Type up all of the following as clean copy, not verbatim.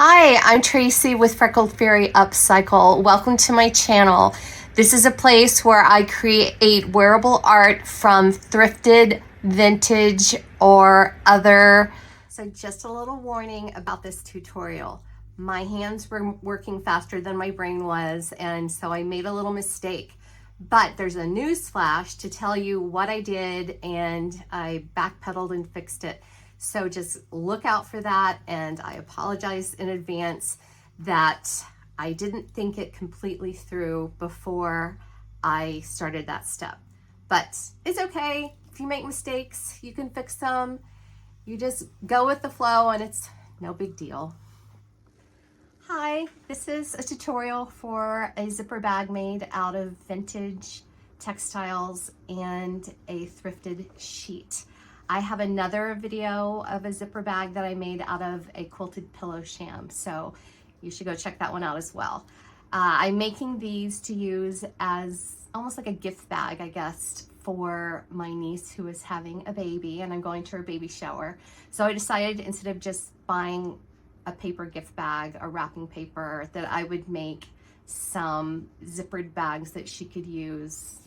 Hi, I'm Tracy with Freckled Fairy Upcycle. Welcome to my channel. This is a place where I create wearable art from thrifted, vintage, or other. So just a little warning about this tutorial. My hands were working faster than my brain was, and so I made a little mistake. But there's a news flash to tell you what I did, and I backpedaled and fixed it. So just look out for that, and I apologize in advance that I didn't think it completely through before I started that step. But it's okay. If you make mistakes, you can fix them. You just go with the flow, and it's no big deal. Hi, this is a tutorial for a zipper bag made out of vintage textiles and a thrifted sheet. I have another video of a zipper bag that I made out of a quilted pillow sham, so you should go check that one out as well. I'm making these to use as almost like a gift bag, I guess, for my niece who is having a baby, and I'm going to her baby shower. So I decided, instead of just buying a paper gift bag or wrapping paper, that I would make some zippered bags that she could use,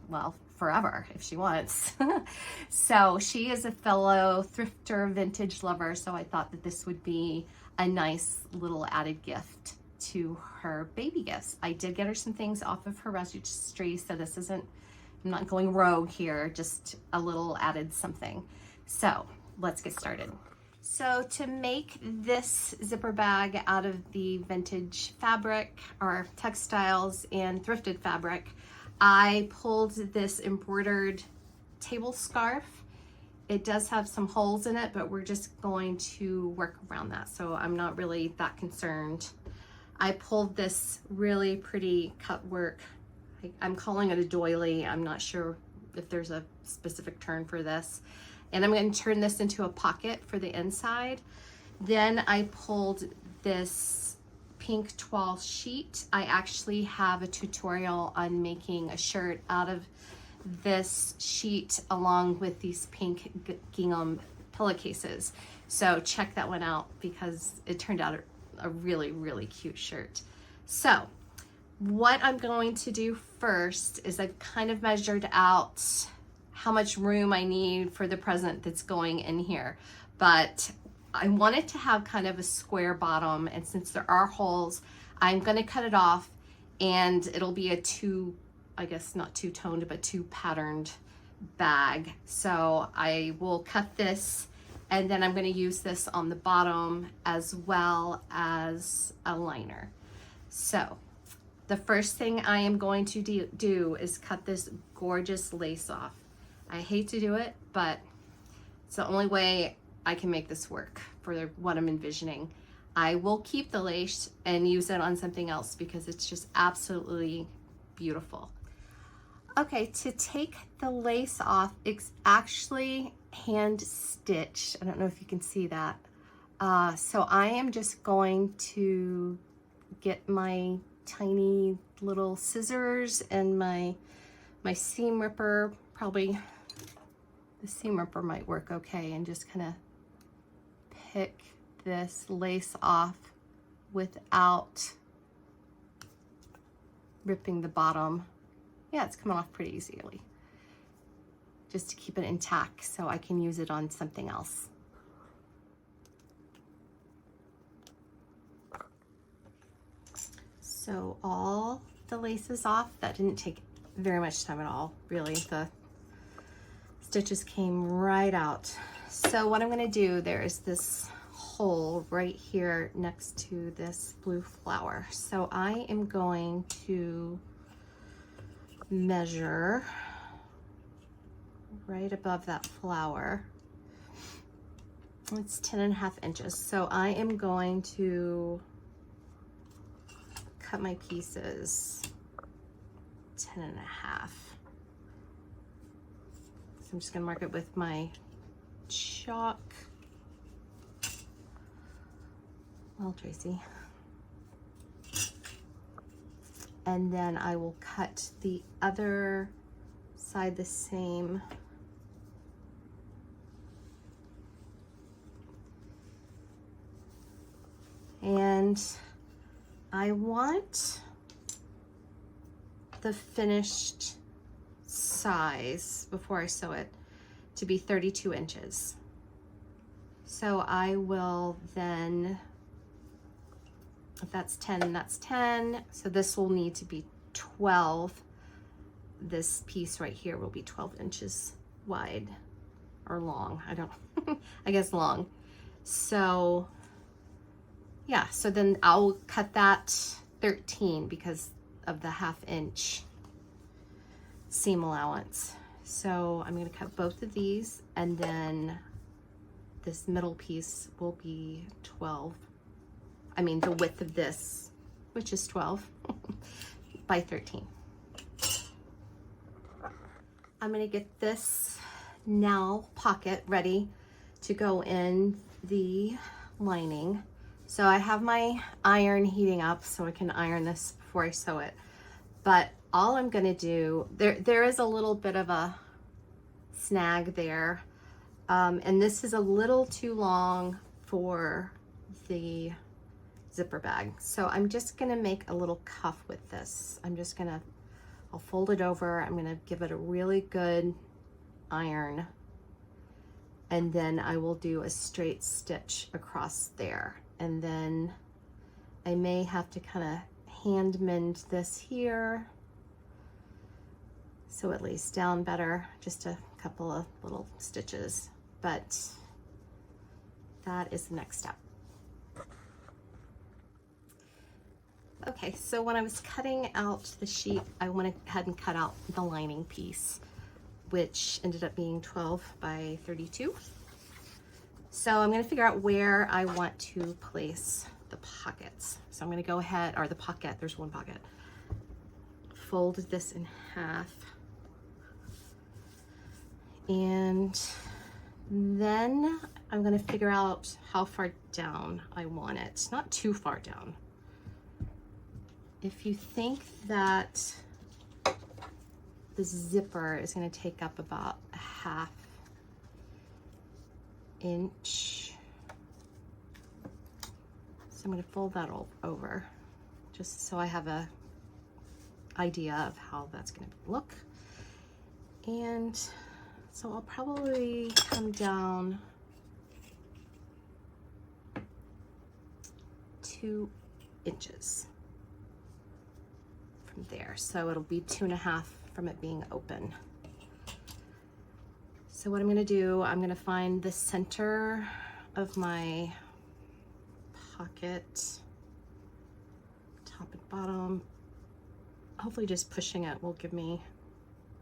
well, forever if she wants. So she is a fellow thrifter, vintage lover, so I thought that this would be a nice little added gift to her baby gifts. I did get her some things off of her registry, so this isn't, I'm not going rogue here, just a little added something. So let's get started. So to make this zipper bag out of the vintage fabric or textiles and thrifted fabric, I pulled this embroidered table scarf. It does have some holes in it, but we're just going to work around that, so I'm not really that concerned. I pulled this really pretty cut work. I'm calling it a doily. I'm not sure if there's a specific term for this. And I'm going to turn this into a pocket for the inside. Then I pulled this pink toile sheet. I actually have a tutorial on making a shirt out of this sheet along with these pink gingham pillowcases. So check that one out because it turned out a really, really cute shirt. So what I'm going to do first is I've kind of measured out how much room I need for the present that's going in here. But I want it to have kind of a square bottom, and since there are holes, I'm gonna cut it off, and it'll be a I guess not two-toned, but two-patterned bag. So I will cut this, and then I'm gonna use this on the bottom as well as a liner. So the first thing I am going to do is cut this gorgeous lace off. I hate to do it, but it's the only way I can make this work for what I'm envisioning. I will keep the lace and use it on something else because it's just absolutely beautiful. Okay, to take the lace off, it's actually hand stitched. I don't know if you can see that. So I am just going to get my tiny little scissors and my seam ripper. Probably the seam ripper might work okay, and just kind of pick this lace off without ripping the bottom. Yeah, it's coming off pretty easily. Just to keep it intact so I can use it on something else. So all the lace is off. That didn't take very much time at all, really. The stitches came right out. So what I'm gonna do, there is this hole right here next to this blue flower. So I am going to measure right above that flower. It's 10.5 inches. So I am going to cut my pieces 10.5. I'm just gonna mark it with my chalk. Well, Tracy. And then I will cut the other side the same. And I want the finished size before I sew it to be 32 inches. So I will then, if that's 10, that's 10. So this will need to be 12. This piece right here will be 12 inches wide or long. I don't, I guess long. So yeah, so then I'll cut that 13 because of the 1/2 inch seam allowance. So I'm going to cut both of these, and then this middle piece will be 12. I mean, the width of this, which is 12 by 13. I'm going to get this now pocket ready to go in the lining. So I have my iron heating up so I can iron this before I sew it. But all I'm gonna do, there is a little bit of a snag there. And this is a little too long for the zipper bag. So I'm just gonna make a little cuff with this. I'll fold it over. I'm gonna give it a really good iron. And then I will do a straight stitch across there. And then I may have to kind of hand mend this here so it lays down better, just a couple of little stitches, but that is the next step. Okay, so when I was cutting out the sheet, I went ahead and cut out the lining piece, which ended up being 12 by 32. So I'm going to figure out where I want to place the pockets. So I'm going to go ahead, or the pocket, there's one pocket. Fold this in half. And then I'm going to figure out how far down I want it. Not too far down. If you think that the zipper is going to take up about a 1/2 inch. So I'm going to fold that all over just so I have a idea of how that's going to look. And so I'll probably come down 2 inches from there. So it'll be 2.5 from it being open. So what I'm gonna do, I'm gonna find the center of my pocket, top and bottom. Hopefully just pushing it will give me,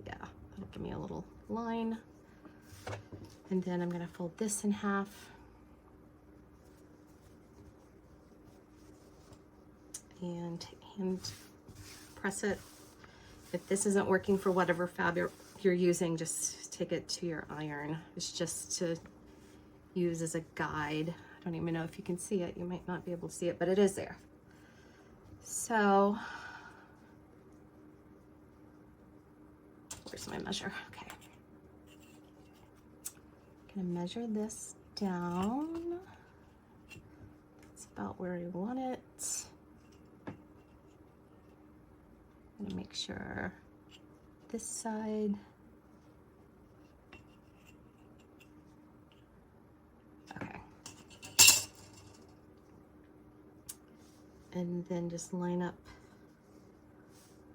yeah, that'll give me a little line. And then I'm gonna fold this in half. And hand press it. If this isn't working for whatever fabric you're using, just take it to your iron. It's just to use as a guide. I don't even know if you can see it. You might not be able to see it, but it is there. So, where's my measure? Okay. I'm gonna measure this down. That's about where I want it. I'm gonna make sure this side. Okay. And then just line up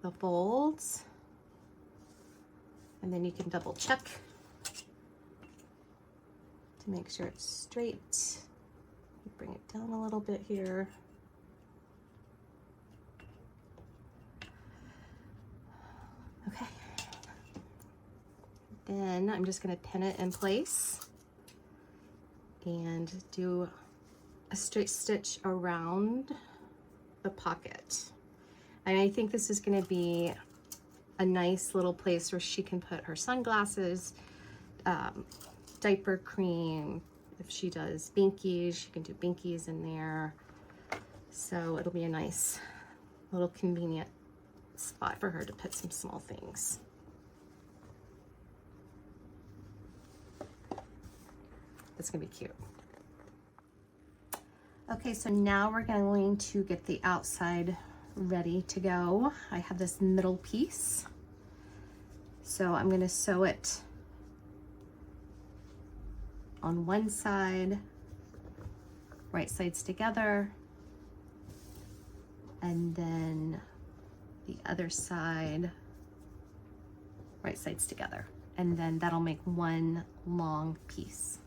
the folds. And then you can double check to make sure it's straight. Bring it down a little bit here. Okay. Then I'm just going to pin it in place and do a straight stitch around the pocket. And I think this is going to be a nice little place where she can put her sunglasses, diaper cream. If she does binkies, she can do binkies in there. So it'll be a nice little convenient spot for her to put some small things. It's gonna be cute. Okay, so now we're going to get the outside ready to go. I have this middle piece. So I'm gonna sew it on one side, right sides together, and then the other side, right sides together. And then that'll make one long piece.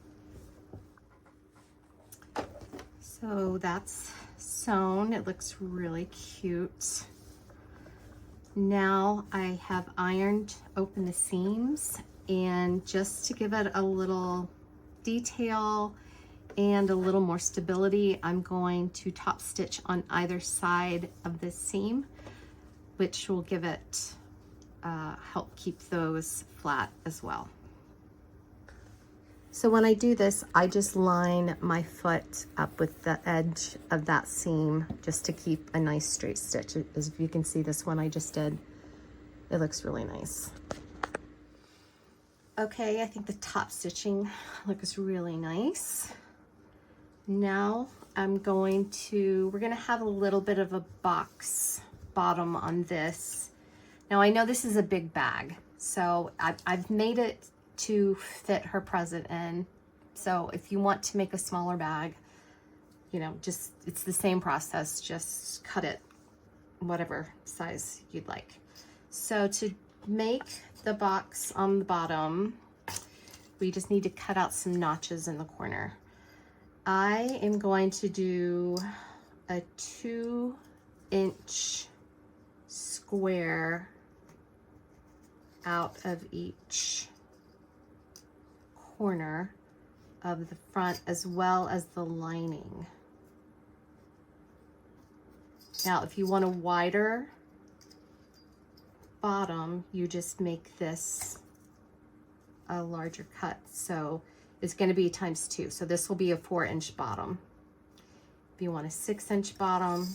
So that's sewn. It looks really cute. Now I have ironed open the seams, and just to give it a little detail and a little more stability, I'm going to top stitch on either side of the seam, which will give it help keep those flat as well. So when I do this, I just line my foot up with the edge of that seam just to keep a nice straight stitch. As you can see, this one I just did, it looks really nice. Okay, I think the top stitching looks really nice. Now we're gonna have a little bit of a box bottom on this. Now I know this is a big bag, so I've made it to fit her present in. So if you want to make a smaller bag, you know, it's the same process, just cut it whatever size you'd like. So to make the box on the bottom, we just need to cut out some notches in the corner. I am going to do a 2-inch square out of each corner of the front as well as the lining. Now, if you want a wider bottom, you just make this a larger cut. So it's going to be ×2. So this will be a 4-inch bottom. If you want a 6-inch bottom,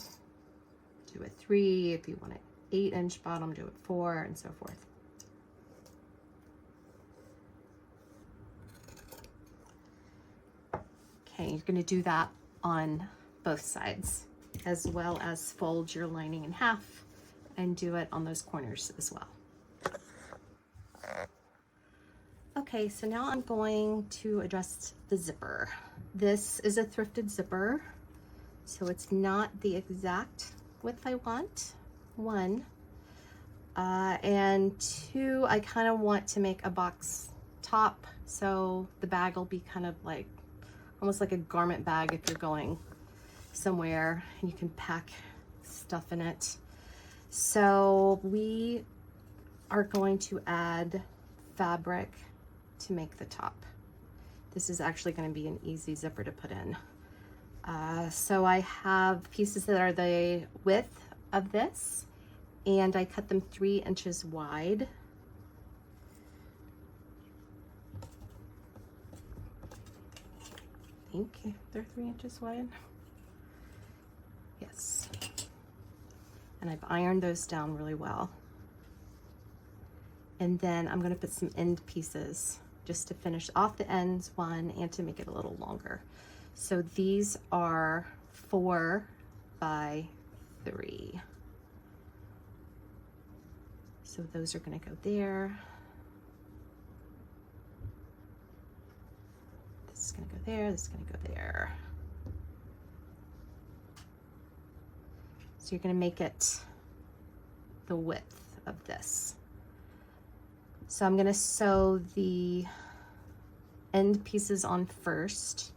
do a 3. If you want an 8-inch bottom, do it 4, and so forth. Okay, you're going to do that on both sides, as well as fold your lining in half and do it on those corners as well. Okay, so now I'm going to address the zipper. This is a thrifted zipper, so it's not the exact width I want, 1. And 2, I kind of want to make a box top, so the bag will be kind of like almost like a garment bag if you're going somewhere and you can pack stuff in it. So we are going to add fabric to make the top. This is actually going to be an easy zipper to put in. So I have pieces that are the width of this, and I cut them 3 inches wide. I think they're 3 inches wide. Yes. And I've ironed those down really well. And then I'm going to put some end pieces just to finish off the ends one and to make it a little longer. So these are 4 by 3. So those are going to go there. This is going to go there. This is going to go there. So you're going to make it the width of this. So I'm going to sew the end pieces on first.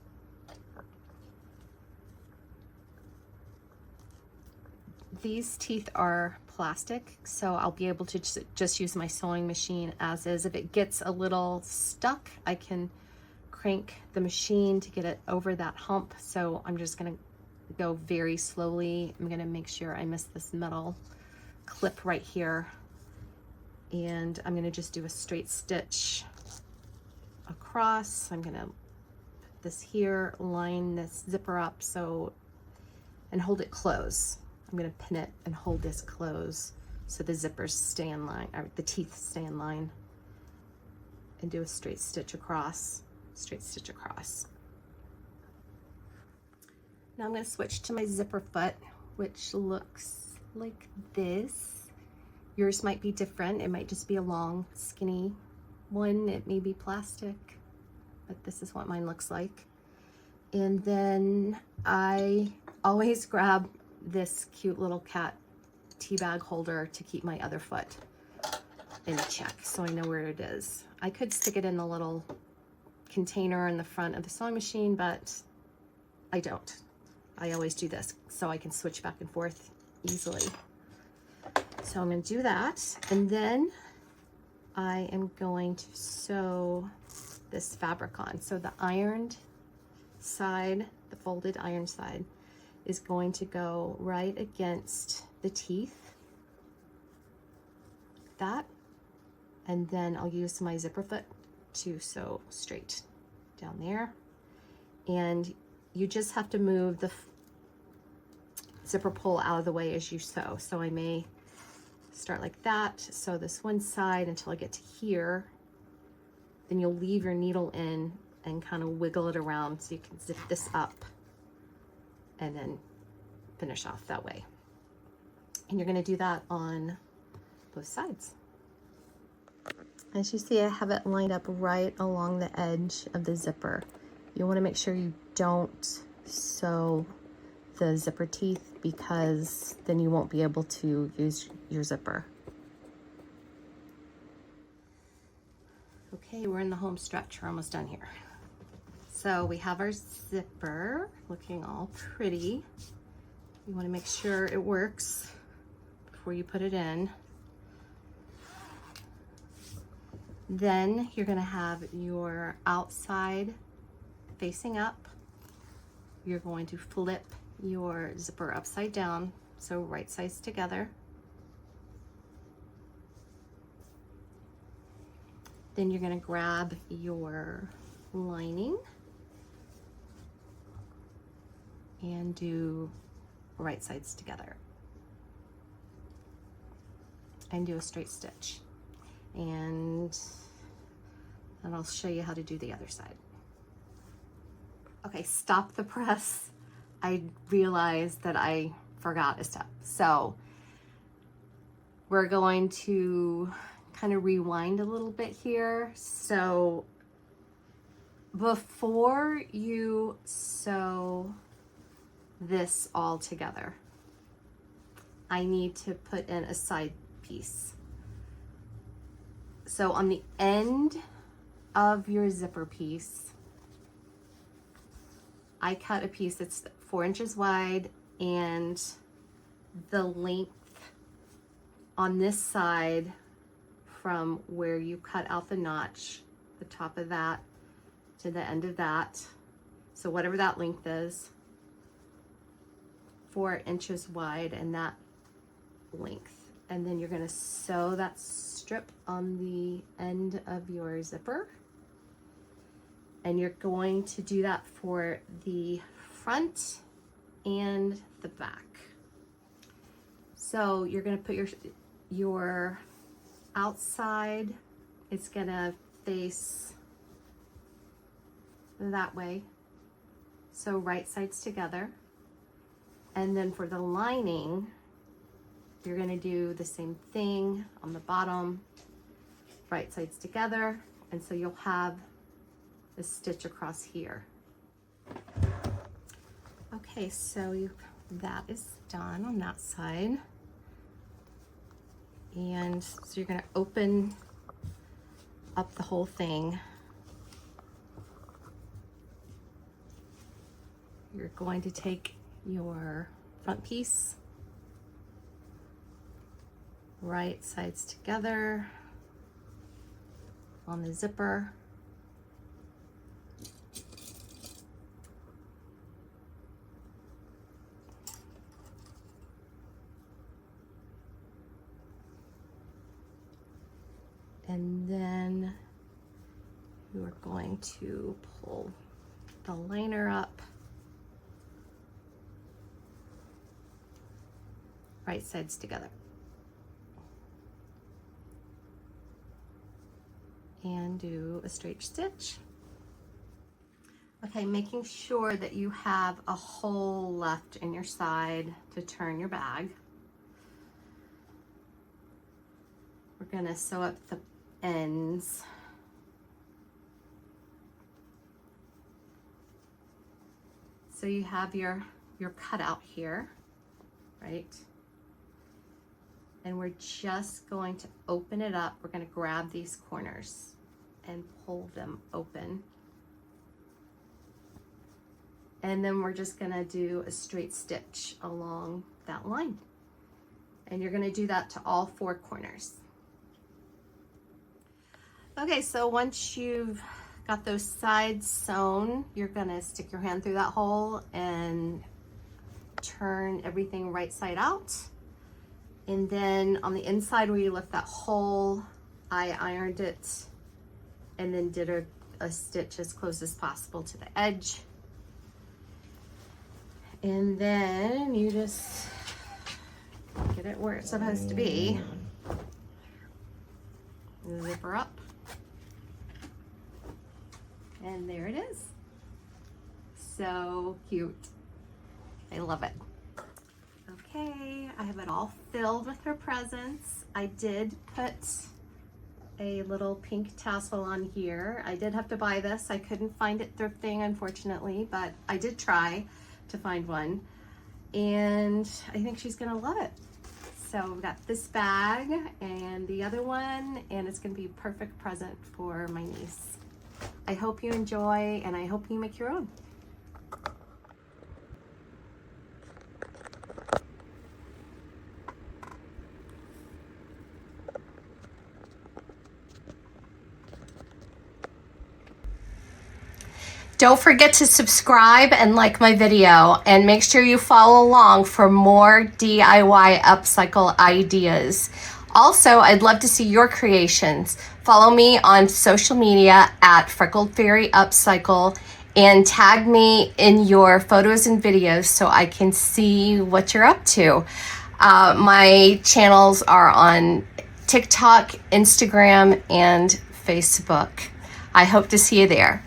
These teeth are plastic, so I'll be able to just use my sewing machine as is. If it gets a little stuck, I can crank the machine to get it over that hump. So I'm just going to go very slowly. I'm going to make sure I miss this metal clip right here. And I'm going to just do a straight stitch across. I'm going to put this here, line this zipper up and hold it close. I'm going to pin it and hold this close so the zippers stay in line, or the teeth stay in line, and do a straight stitch across, straight stitch across. Now I'm going to switch to my zipper foot, which looks like this. Yours might be different. It might just be a long, skinny one. It may be plastic, but this is what mine looks like. And then I always grab this cute little cat tea bag holder to keep my other foot in check, so I know where it is. I could stick it in the little container in the front of the sewing machine, but I don't. I always do this so I can switch back and forth easily. So I'm going to do that, and then I am going to sew this fabric on. So the ironed side, the folded iron side, is going to go right against the teeth, like that, and then I'll use my zipper foot to sew straight down there. And you just have to move the zipper pull out of the way as you sew. So I may start like that, sew this one side until I get to here. Then you'll leave your needle in and kind of wiggle it around so you can zip this up and then finish off that way. And you're going to do that on both sides. As you see, I have it lined up right along the edge of the zipper. You want to make sure you don't sew the zipper teeth, because then you won't be able to use your zipper. Okay, we're in the home stretch. We're almost done here. So we have our zipper looking all pretty. You want to make sure it works before you put it in. Then you're going to have your outside facing up. You're going to flip your zipper upside down, so right sides together. Then you're going to grab your lining and do right sides together and do a straight stitch. And I'll show you how to do the other side. Okay, stop the press. I realized that I forgot a step. So we're going to kind of rewind a little bit here. So before you sew this all together, I need to put in a side piece. So on the end of your zipper piece, I cut a piece that's 4 inches wide, and the length on this side from where you cut out the notch, the top of that to the end of that, so whatever that length is, 4 inches wide, and that length. And then you're going to sew that strip on the end of your zipper. And you're going to do that for the front and the back. So you're going to put your outside, it's going to face that way. So right sides together. And then for the lining, you're going to do the same thing on the bottom, right sides together, and so you'll have a stitch across here. Okay, so that is done on that side. And so you're going to open up the whole thing. You're going to take your front piece, right sides together on the zipper, and then you are going to pull the liner up, right sides together, and do a straight stitch. Okay, making sure that you have a hole left in your side to turn your bag. We're gonna sew up the ends. So you have your cutout here, right? And we're just going to open it up. We're gonna grab these corners and pull them open. And then we're just gonna do a straight stitch along that line. And you're gonna do that to all 4 corners. Okay, so once you've got those sides sewn, you're gonna stick your hand through that hole and turn everything right side out. And then on the inside where you left that hole, I ironed it and then did a stitch as close as possible to the edge. And then you just get it where it's supposed to be. Zip her up. And there it is. So cute. I love it. Okay, I have it all filled with her presents. I did put a little pink tassel on here. I did have to buy this. I couldn't find it thrifting, unfortunately, but I did try to find one. And I think she's gonna love it. So we've got this bag and the other one, and it's gonna be a perfect present for my niece. I hope you enjoy, and I hope you make your own. Don't forget to subscribe and like my video, and make sure you follow along for more DIY upcycle ideas. Also, I'd love to see your creations. Follow me on social media at Freckled Fairy Upcycle and tag me in your photos and videos so I can see what you're up to. My channels are on TikTok, Instagram, and Facebook. I hope to see you there.